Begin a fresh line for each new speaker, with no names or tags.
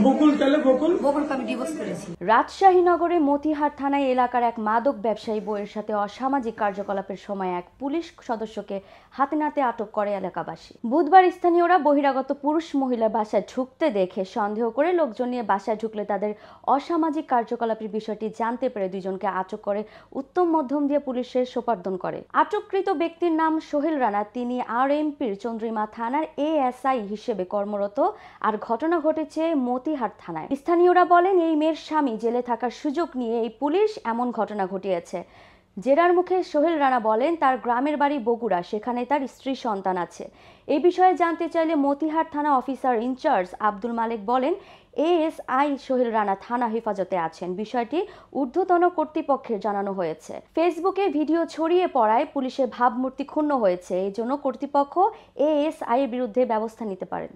বকুলকে আমি ডিভোর্স করেছি।
রাজশাহী নগরে মতিহার থানায় এলাকার এক মাদক ব্যবসায়ী বউয়ের সাথে অসামাজিক কার্যকলাপের সময় এক পুলিশ সদস্যকে হাতে নাতে আটক করে এলাকাবাসী। বুধবার স্থানীয়রা বহিরাগত পুরুষ মহিলার বাসায় ঢুকতে দেখে সন্দেহ করে লোকজন নিয়ে বাসায় ঢুকলে তাদের অসামাজিক কার্যকলাপের বিষয়টি জানতে পেরে দুজনকে আটক করে উত্তম মধ্যম দিয়ে পুলিশের সোপর্দন করে। আটককৃত ব্যক্তির নাম সোহেল রানা। তিনি আরএমপির চন্দ্রিমা থানার এএসআই হিসেবে কর্মরত। আর ঘটনা ঘটেছে মতিহার থানায়। স্থানীয়রা বলেন এই মেয়ের স্বামী জেলে থাকার সুযোগ নিয়ে এই পুলিশ এমন ঘটনা ঘটিয়েছে। জেরার মুখে সোহেল রানা বলেন তার গ্রামের বাড়ি বগুড়া, সেখানে তার স্ত্রী সন্তান আছে। এই বিষয়ে জানতে চাইলে মতিহার থানা অফিসার ইনচার্জ আব্দুল মালিক বলেন এএসআই সোহেল রানা থানা হেফাজতে আছেন। বিষয়টি ঊর্ধ্বতন কর্তৃপক্ষের জানানো হয়েছে। ফেসবুকে ভিডিও ছড়িয়ে পড়ায় পুলিশের ভাবমূর্তি ক্ষুণ্ণ হয়েছে। এই জন্য কর্তৃপক্ষ এএসআই এর বিরুদ্ধে ব্যবস্থা নিতে পারেন।